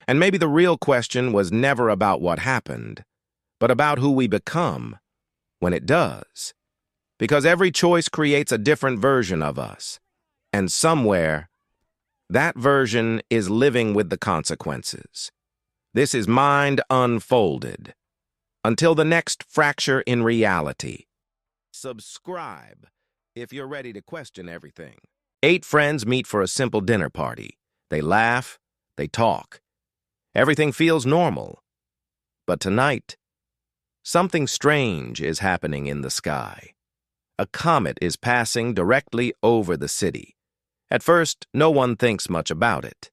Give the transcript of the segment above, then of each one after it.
And maybe the real question was never about what happened, but about who we become when it does. Because every choice creates a different version of us. And somewhere, that version is living with the consequences. This is Mind Unfolded. Until the next fracture in reality. Subscribe if you're ready to question everything. 8 friends meet for a simple dinner party. They laugh, they talk. Everything feels normal. But tonight, something strange is happening in the sky. A comet is passing directly over the city. At first, no one thinks much about it.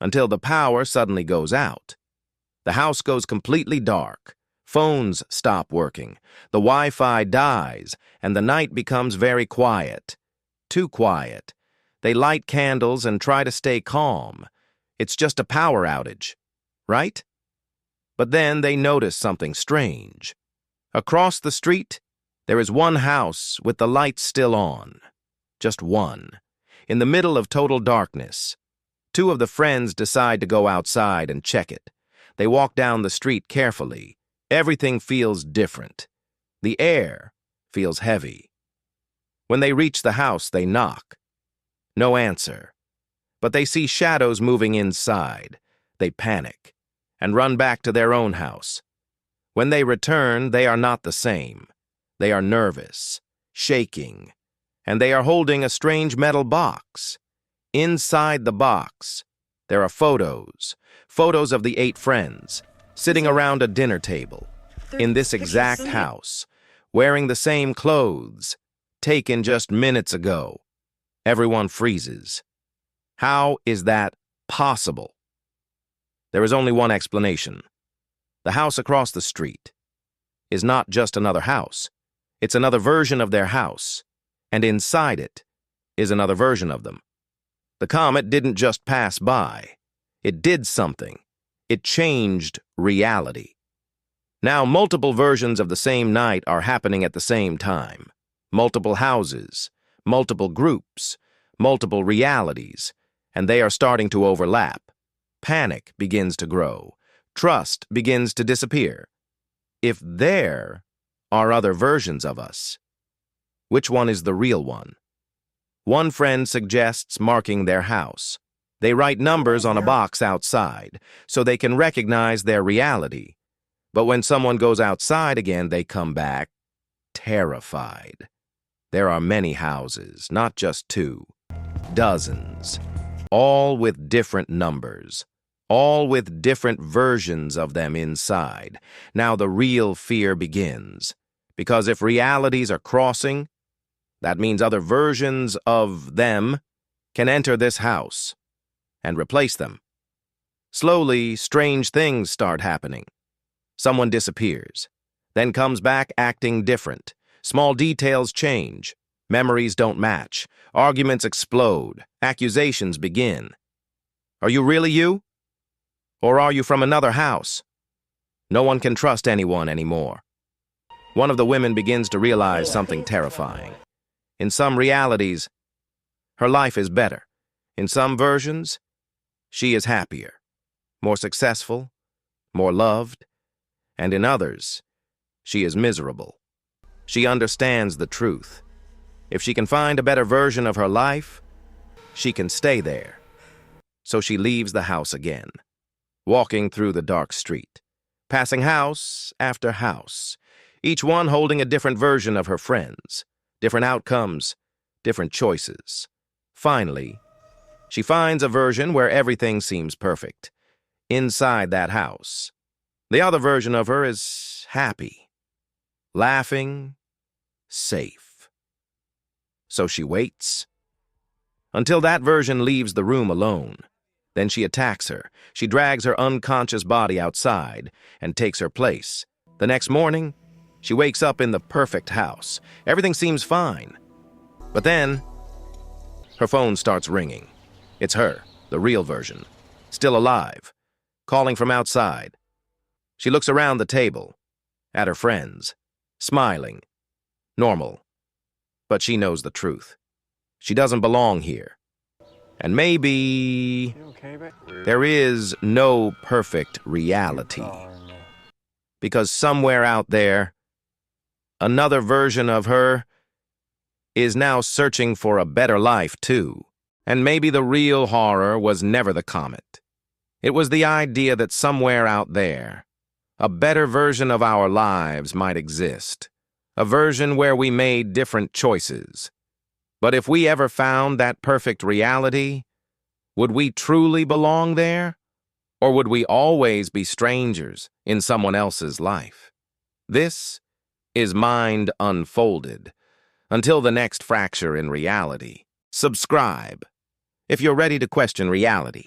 Until the power suddenly goes out. The house goes completely dark. Phones stop working. The Wi-Fi dies, and the night becomes very quiet. Too quiet. They light candles and try to stay calm. It's just a power outage, right? But then they notice something strange. Across the street, there is one house with the lights still on. Just one. In the middle of total darkness. 2 of the friends decide to go outside and check it. They walk down the street carefully. Everything feels different. The air feels heavy. When they reach the house, they knock. No answer. But they see shadows moving inside. They panic and run back to their own house. When they return, they are not the same. They are nervous, shaking, and they are holding a strange metal box. Inside the box, there are photos of the 8 friends, sitting around a dinner table, in this exact house, wearing the same clothes, taken just minutes ago. Everyone freezes. How is that possible? There is only one explanation. The house across the street is not just another house. It's another version of their house, and inside it is another version of them. The comet didn't just pass by. It did something. It changed reality. Now, multiple versions of the same night are happening at the same time. Multiple houses, multiple groups, multiple realities, and they are starting to overlap. Panic begins to grow. Trust begins to disappear. If there are other versions of us, which one is the real one? One friend suggests marking their house. They write numbers on a box outside so they can recognize their reality. But when someone goes outside again, they come back terrified. There are many houses, not just 2, dozens, all with different numbers, all with different versions of them inside. Now the real fear begins, because if realities are crossing, that means other versions of them can enter this house and replace them. Slowly, strange things start happening. Someone disappears, then comes back acting different. Small details change. Memories don't match. Arguments explode. Accusations begin. Are you really you? Or are you from another house? No one can trust anyone anymore. One of the women begins to realize something terrifying. In some realities, her life is better. In some versions, she is happier, more successful, more loved, and in others, she is miserable. She understands the truth. If she can find a better version of her life, she can stay there. So she leaves the house again, walking through the dark street, passing house after house, each one holding a different version of her friends, different outcomes, different choices. Finally, she finds a version where everything seems perfect. Inside that house, the other version of her is happy, laughing, safe. So she waits until that version leaves the room alone. Then she attacks her. She drags her unconscious body outside and takes her place. The next morning, she wakes up in the perfect house. Everything seems fine. But then, her phone starts ringing. It's her, the real version, still alive, calling from outside. She looks around the table, at her friends, smiling, normal. But she knows the truth. She doesn't belong here. And maybe You okay, babe? there is no perfect reality. Because somewhere out there, another version of her is now searching for a better life, too. And maybe the real horror was never the comet. It was the idea that somewhere out there, a better version of our lives might exist. A version where we made different choices. But if we ever found that perfect reality, would we truly belong there? Or would we always be strangers in someone else's life? This is Mind Unfolded. Until the next fracture in reality, subscribe if you're ready to question reality.